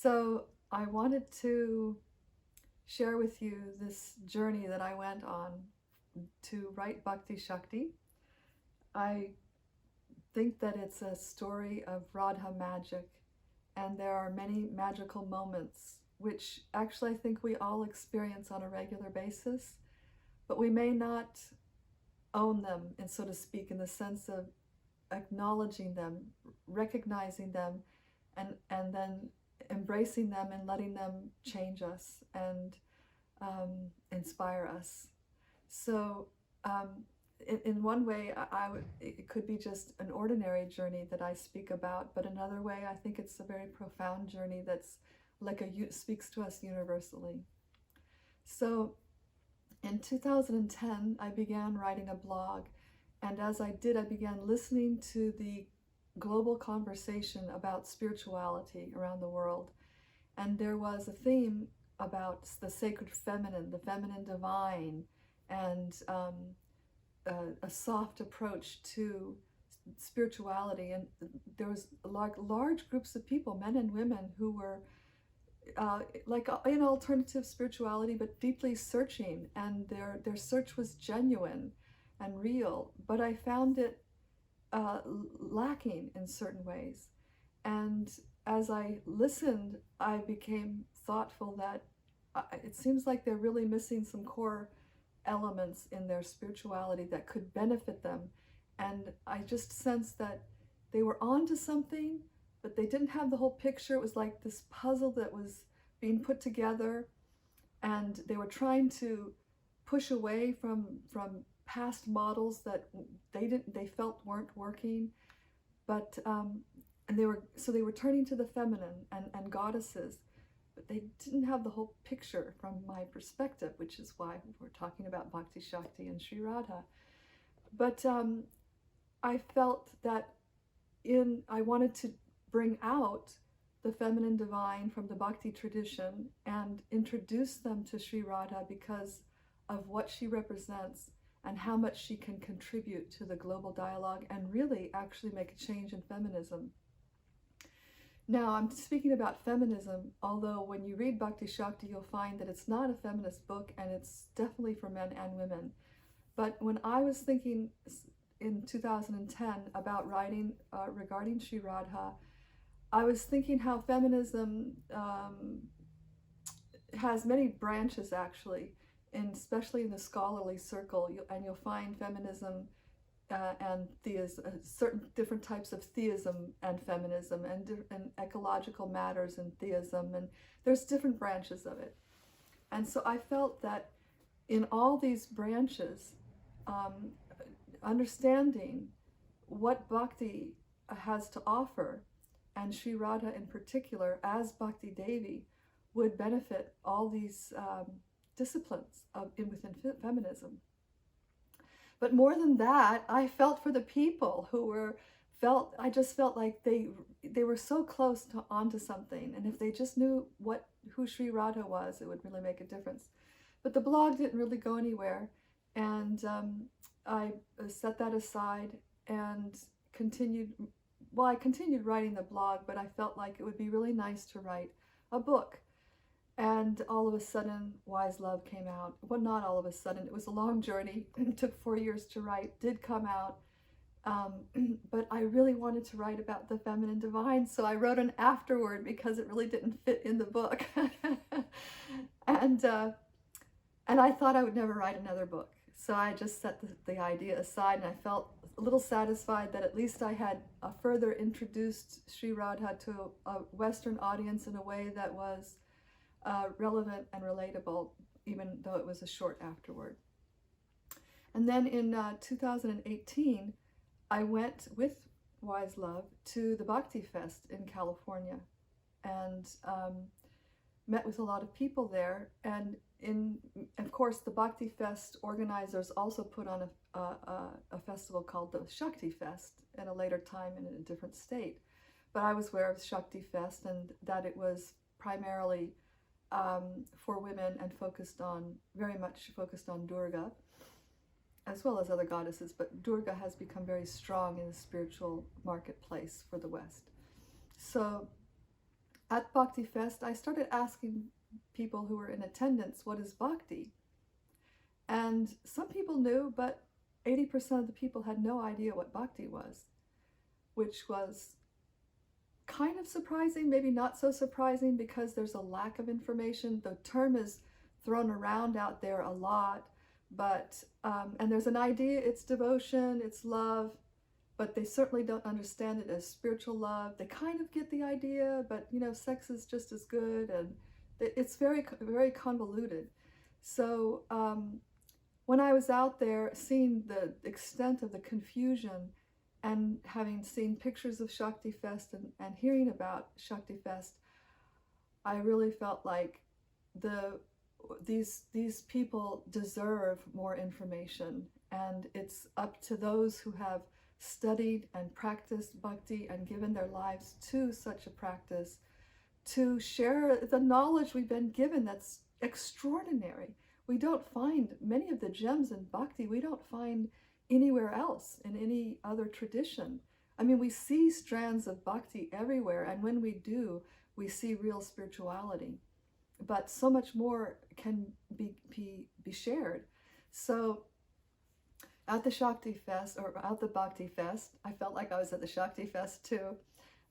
So I wanted to share with you this journey that I went on to write Bhakti Shakti. I think that it's a story of Radha magic, and there are many magical moments which actually I think we all experience on a regular basis, but we may not own them, and so to speak, in the sense of acknowledging them, recognizing them, and then embracing them and letting them change us and inspire us. So, in one way, it could be just an ordinary journey that I speak about, but another way, I think it's a very profound journey that's like speaks to us universally. So, in 2010, I began writing a blog, and as I did, I began listening to the global conversation about spirituality around the world. And there was a theme about the sacred feminine, the feminine divine, and a soft approach to spirituality. And there was large groups of people, men and women, who were like in alternative spirituality, but deeply searching, and their search was genuine and real. But I found it lacking in certain ways. And as I listened, I became thoughtful that it seems like they're really missing some core elements in their spirituality that could benefit them. And I just sensed that they were onto something, but they didn't have the whole picture. It was like this puzzle that was being put together, and they were trying to push away from past models that they felt weren't working. But and they were turning to the feminine and goddesses, but they didn't have the whole picture from my perspective, which is why we're talking about Bhakti Shakti and Sri Radha. But I felt that I wanted to bring out the feminine divine from the Bhakti tradition and introduce them to Sri Radha because of what she represents and how much she can contribute to the global dialogue and really actually make a change in feminism. Now, I'm speaking about feminism, although when you read Bhakti Shakti, you'll find that it's not a feminist book, and it's definitely for men and women. But when I was thinking in 2010 about writing regarding Sri Radha, I was thinking how feminism has many branches, actually, especially in the scholarly circle, and you'll find feminism and theism, certain different types of theism and feminism, and ecological matters and theism, and there's different branches of it. And so I felt that in all these branches, understanding what Bhakti has to offer, and Sri Radha in particular as Bhakti Devi, would benefit all these disciplines within feminism. But more than that, I felt for the people who I just felt like they were so close onto something, and if they just knew who Sri Radha was, it would really make a difference. But the blog didn't really go anywhere, and I set that aside and continued. Well, I continued writing the blog, but I felt like it would be really nice to write a book. And all of a sudden, Wise Love came out. Well, not all of a sudden. It was a long journey. It took 4 years to write. Did come out. But I really wanted to write about the feminine divine, so I wrote an afterword because it really didn't fit in the book. And I thought I would never write another book. So I just set the idea aside, and I felt a little satisfied that at least I had further introduced Sri Radha to a Western audience in a way that was relevant and relatable, even though it was a short afterword. And then in 2018, I went with Wise Love to the Bhakti Fest in California, and met with a lot of people there. And of course, the Bhakti Fest organizers also put on a festival called the Shakti Fest at a later time in a different state. But I was aware of Shakti Fest, and that it was primarily for women and very much focused on Durga, as well as other goddesses, but Durga has become very strong in the spiritual marketplace for the West. So at Bhakti Fest, I started asking people who were in attendance, what is Bhakti? And some people knew, but 80% of the people had no idea what Bhakti was, which was kind of surprising, maybe not so surprising, because there's a lack of information. The term is thrown around out there a lot, but and there's an idea, it's devotion, it's love, but they certainly don't understand it as spiritual love. They kind of get the idea, but sex is just as good, and it's very, very convoluted. So when I was out there seeing the extent of the confusion, and having seen pictures of Shakti Fest and hearing about Shakti Fest, I really felt like these people deserve more information, and it's up to those who have studied and practiced bhakti and given their lives to such a practice to share the knowledge we've been given. That's extraordinary. We don't find many of the gems in bhakti, we don't find anywhere else in any other tradition. I mean, we see strands of bhakti everywhere, and when we do, we see real spirituality. But so much more can be shared. So at the Shakti Fest, or at the Bhakti Fest, I felt like I was at the Shakti Fest too.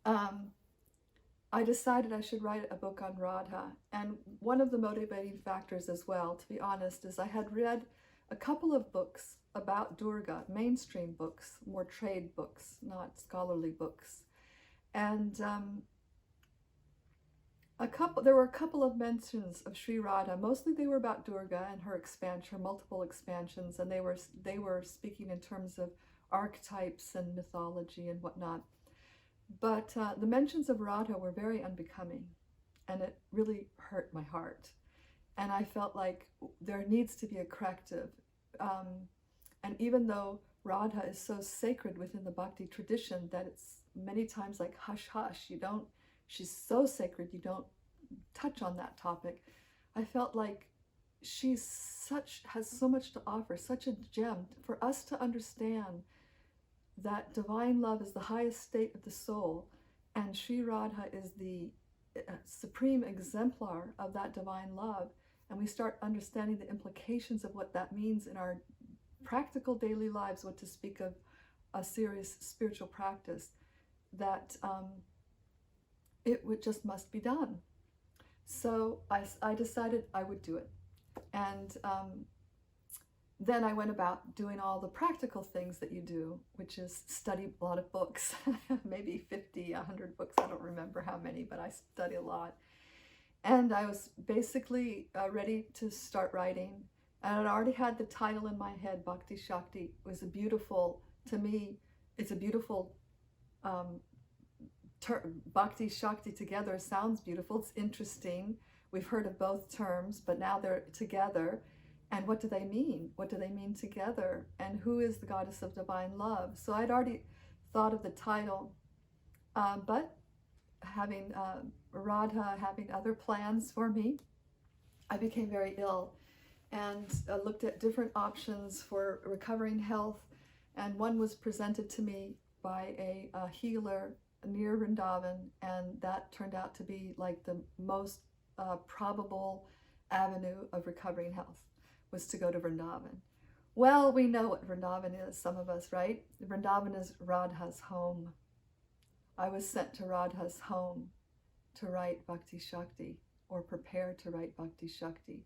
I decided I should write a book on Radha. And one of the motivating factors as well, to be honest, is I had read a couple of books about Durga, mainstream books, more trade books, not scholarly books. And there were a couple of mentions of Sri Radha. Mostly they were about Durga and her expansion, her multiple expansions, and they were speaking in terms of archetypes and mythology and whatnot. But the mentions of Radha were very unbecoming, and it really hurt my heart. And I felt like there needs to be a corrective. And even though Radha is so sacred within the bhakti tradition that it's many times like hush hush, she's so sacred, you don't touch on that topic. I felt like she has so much to offer, such a gem for us to understand that divine love is the highest state of the soul, and Sri Radha is the supreme exemplar of that divine love. And we start understanding the implications of what that means in our practical daily lives, what to speak of a serious spiritual practice, that it just must be done. So I decided I would do it. And then I went about doing all the practical things that you do, which is study a lot of books, maybe 50, 100 books, I don't remember how many, but I study a lot. And I was basically ready to start writing. And I'd already had the title in my head, Bhakti Shakti. It was to me, it's a beautiful Bhakti Shakti together sounds beautiful. It's interesting. We've heard of both terms, but now they're together. And what do they mean? What do they mean together? And who is the goddess of divine love? So I'd already thought of the title, but having Radha having other plans for me, I became very ill and looked at different options for recovering health. And one was presented to me by a healer near Vrindavan, and that turned out to be like the most probable avenue of recovering health, was to go to Vrindavan. Well, we know what Vrindavan is, some of us, right? Vrindavan is Radha's home. I was sent to Radha's home to write Bhakti Shakti, or prepare to write Bhakti Shakti.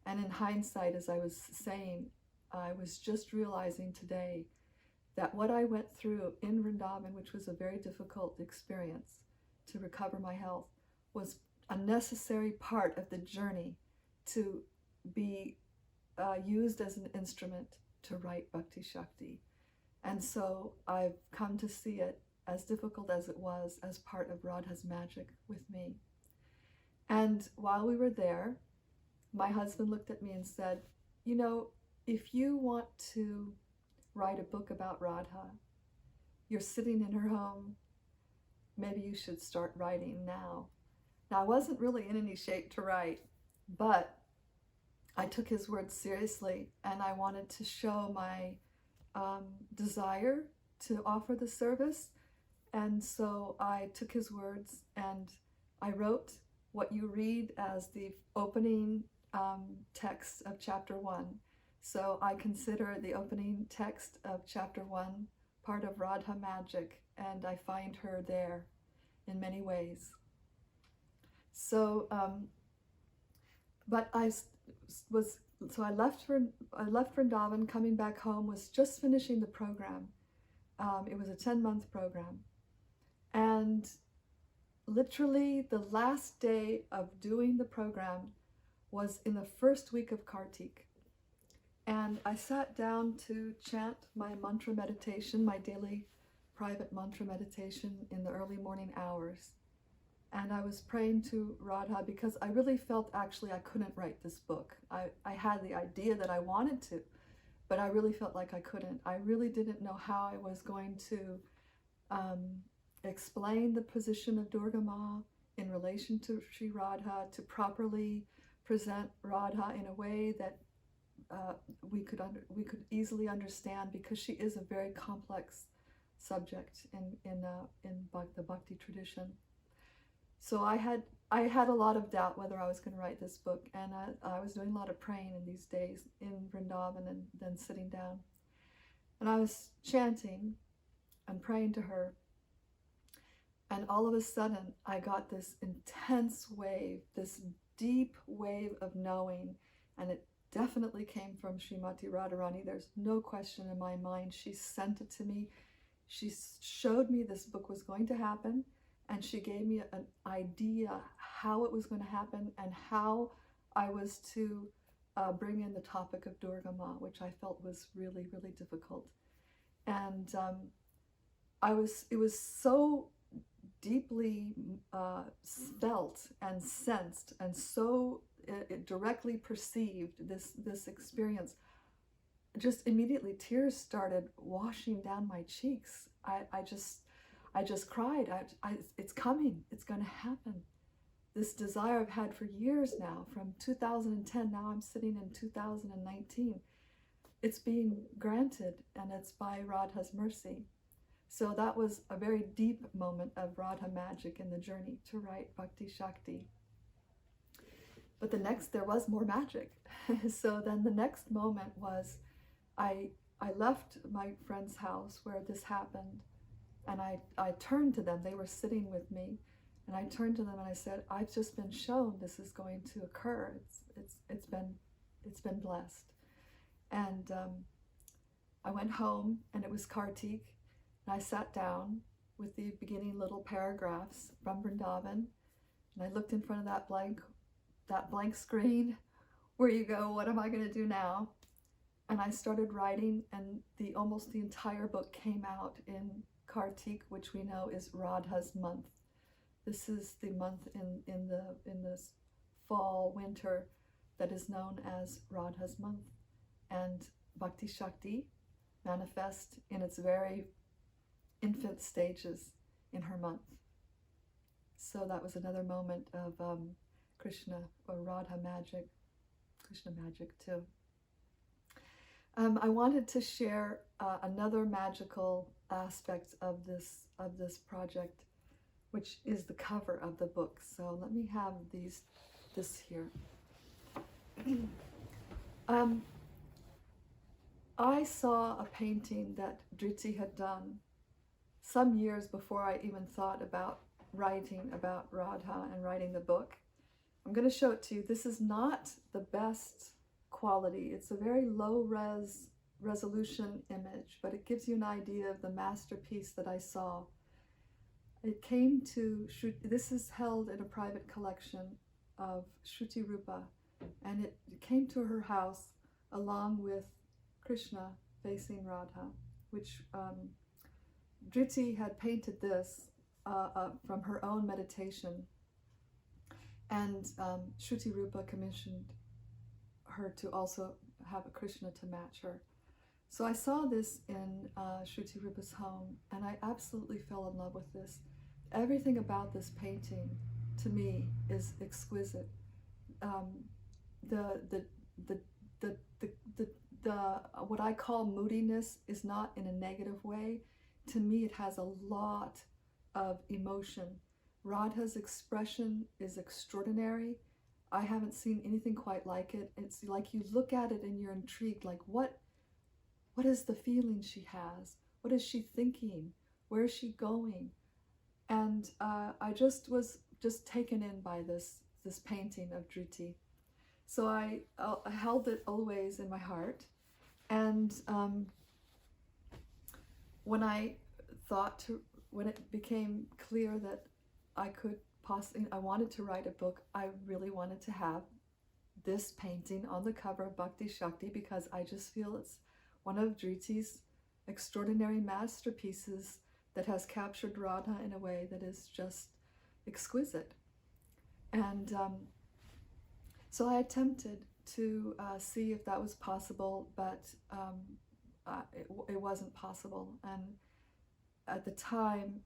And in hindsight, as I was saying, I was just realizing today that what I went through in Vrindavan, which was a very difficult experience to recover my health, was a necessary part of the journey to be used as an instrument to write Bhakti Shakti. And so I've come to see it, as difficult as it was, as part of Radha's magic with me. And while we were there, my husband looked at me and said, if you want to write a book about Radha, you're sitting in her home, maybe you should start writing now. Now, I wasn't really in any shape to write, but I took his words seriously, and I wanted to show my desire to offer the service. And so I took his words, and I wrote what you read as the opening text of chapter 1. So I consider the opening text of chapter 1 part of Radha magic, and I find her there in many ways. So, but I left Vrindavan. Coming back home, was just finishing the program. It was a 10-month program, and literally the last day of doing the program was in the first week of Kartik. And I sat down to chant my mantra meditation, my daily private mantra meditation in the early morning hours. And I was praying to Radha because I really felt actually I couldn't write this book. I had the idea that I wanted to, but I really felt like I couldn't. I really didn't know how I was going to explain the position of Durga Ma in relation to Sri Radha, to properly present Radha in a way that we could easily understand, because she is a very complex subject in the Bhakti tradition. So I had a lot of doubt whether I was going to write this book, and I was doing a lot of praying in these days in Vrindavan, and then sitting down, and I was chanting and praying to her, and all of a sudden I got this intense wave, this deep wave of knowing, and it definitely came from Srimati Radharani. There's no question in my mind. She sent it to me. She showed me this book was going to happen, and she gave me an idea how it was going to happen and how I was to bring in the topic of Durga Ma, which I felt was really, really difficult. And it was so deeply felt and sensed, and so it directly perceived this experience. Just immediately tears started washing down my cheeks. I just cried. It's coming. It's going to happen. This desire I've had for years now, from 2010, now I'm sitting in 2019. It's being granted, and it's by Radha's mercy. So that was a very deep moment of Radha magic in the journey to write Bhakti Shakti. But there was more magic. So then the next moment was, I left my friend's house where this happened, and I turned to them. They were sitting with me, and I turned to them and I said, I've just been shown this is going to occur. It's been blessed. And I went home, and it was Kartik, and I sat down with the beginning little paragraphs from Vrindavan, and I looked in front of that blank screen. Where you go, what am I going to do now? And I started writing, and almost the entire book came out in Kartik, which we know is Radha's month. This is the month in this fall, winter, that is known as Radha's month. And Bhakti Shakti manifests in its very infant stages in her month. So that was another moment of Krishna or Radha magic, Krishna magic too. I wanted to share another magical aspect of this project, which is the cover of the book. So let me have this here. I saw a painting that Dhriti had done some years before I even thought about writing about Radha and writing the book. I'm going to show it to you. This is not the best quality. It's a very low resolution image, but it gives you an idea of the masterpiece that I saw. It came to, this is held in a private collection of Shruti Rupa, and it came to her house along with Krishna facing Radha, which Dhriti had painted this from her own meditation, and Shruti Rupa commissioned her to also have a Krishna to match her. So I saw this in Shruti Rupa's home, and I absolutely fell in love with this. Everything about this painting, to me, is exquisite. The what I call moodiness is not in a negative way. To me, it has a lot of emotion. Radha's expression is extraordinary. I haven't seen anything quite like it. It's like you look at it and you're intrigued, like what is the feeling she has? What is she thinking? Where is she going? And I just was just taken in by this painting of Dhriti. So I held it always in my heart. And when it became clear that I wanted to write a book, I really wanted to have this painting on the cover of Bhakti Shakti, because I just feel it's one of Dhriti's extraordinary masterpieces that has captured Radha in a way that is just exquisite. And so I attempted to see if that was possible, but it wasn't possible. And at the time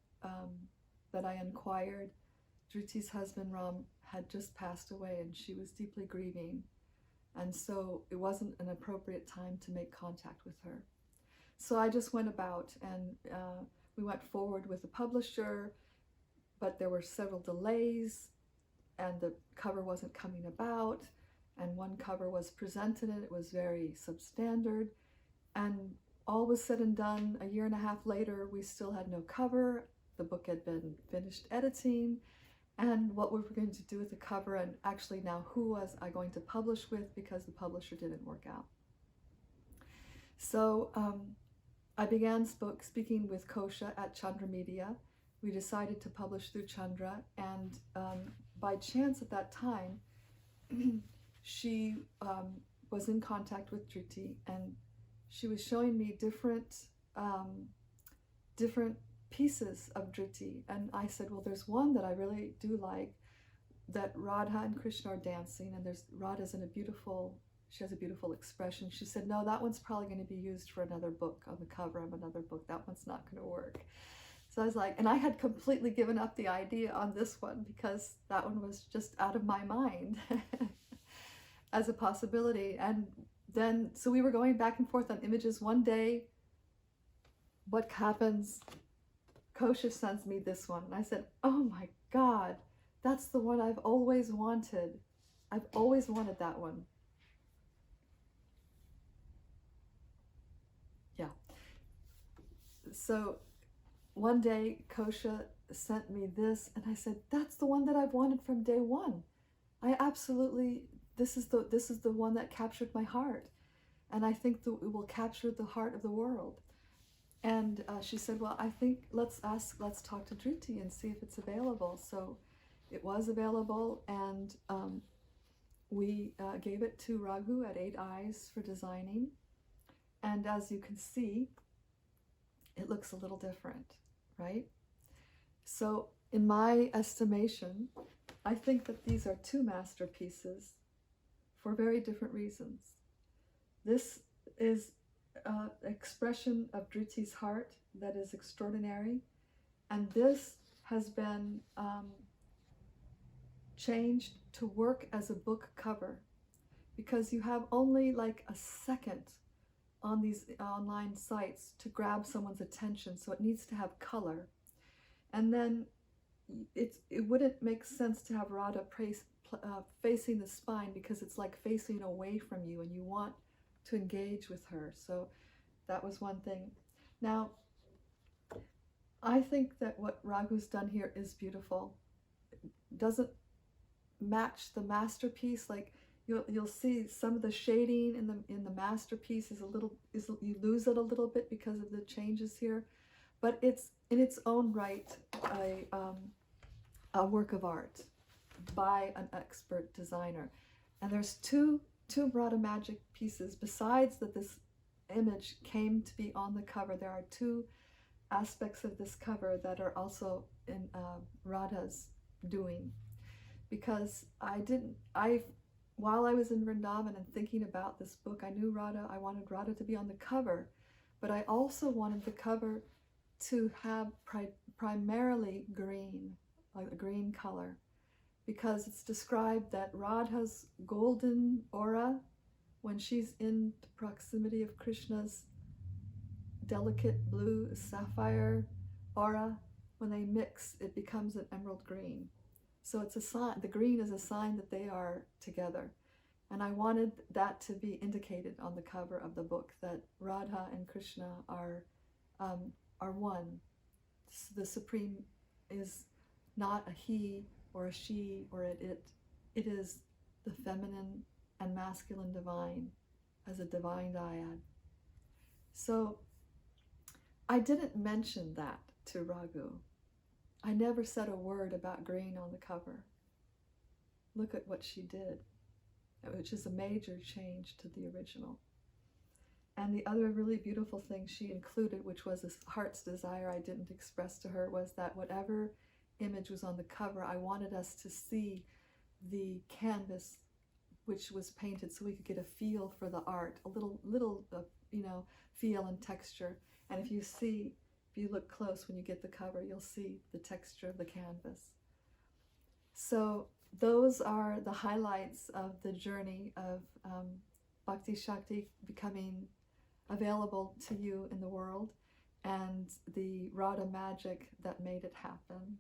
that I inquired, Dhriti's husband Ram had just passed away, and she was deeply grieving. And so it wasn't an appropriate time to make contact with her. So I just went about, and we went forward with the publisher, but there were several delays, and the cover wasn't coming about, and one cover was presented, and it was very substandard. And all was said and done, a year and a half later, we still had no cover. The book had been finished editing, and what we were going to do with the cover, and actually now who was I going to publish with, because the publisher didn't work out. So I began speaking with Kosha at Chandra Media. We decided to publish through Chandra, and by chance at that time, she was in contact with Dhriti, and she was showing me different pieces of Dhriti. And I said, well, there's one that I really do like, that Radha and Krishna are dancing, and Radha's she has a beautiful expression. She said, no, that one's probably going to be used for another book, on the cover of another book. That one's not going to work. So I was like, and I had completely given up the idea on this one, because that one was just out of my mind as a possibility. And then, so we were going back and forth on images. One day, what happens? Kosha sends me this one. And I said, oh my God, that's the one I've always wanted. I've always wanted that one. Yeah. So one day, Kosha sent me this, and I said, that's the one that I've wanted from day one. This is the one that captured my heart. And I think that it will capture the heart of the world. And she said, well, I think let's talk to Dhriti and see if it's available. So it was available, and we gave it to Raghu at 8 Eyes for designing. And as you can see, it looks a little different, right? So in my estimation, I think that these are two masterpieces for very different reasons. This is expression of Dhriti's heart that is extraordinary, and this has been changed to work as a book cover, because you have only like a second on these online sites to grab someone's attention, so it needs to have color. And then it wouldn't make sense to have Radha facing the spine, because it's like facing away from you, and you want to engage with her. So that was one thing. Now, I think that what Raghu's done here is beautiful. It doesn't match the masterpiece. Like you'll see some of the shading in the masterpiece you lose it a little bit because of the changes here, but it's in its own right a work of art by an expert designer. And there's two Radha magic pieces. Besides that this image came to be on the cover, there are two aspects of this cover that are also in Radha's doing. Because while I was in Vrindavan and thinking about this book, I knew I wanted Radha to be on the cover, but I also wanted the cover to have primarily green, like a green color, because it's described that Radha's golden aura, when she's in the proximity of Krishna's delicate blue sapphire aura, when they mix, it becomes an emerald green. So it's a sign, the green is a sign that they are together. And I wanted that to be indicated on the cover of the book, that Radha and Krishna are one. The Supreme is not a he or a she or it. It is the feminine and masculine divine as a divine dyad. So I didn't mention that to Raghu. I never said a word about green on the cover. Look at what she did, which is a major change to the original. And the other really beautiful thing she included, which was a heart's desire I didn't express to her, was that whatever image was on the cover, I wanted us to see the canvas which was painted, so we could get a feel for the art, a little feel and texture. And if you look close when you get the cover, you'll see the texture of the canvas. So those are the highlights of the journey of Bhakti Shakti becoming available to you in the world, and the Radha magic that made it happen.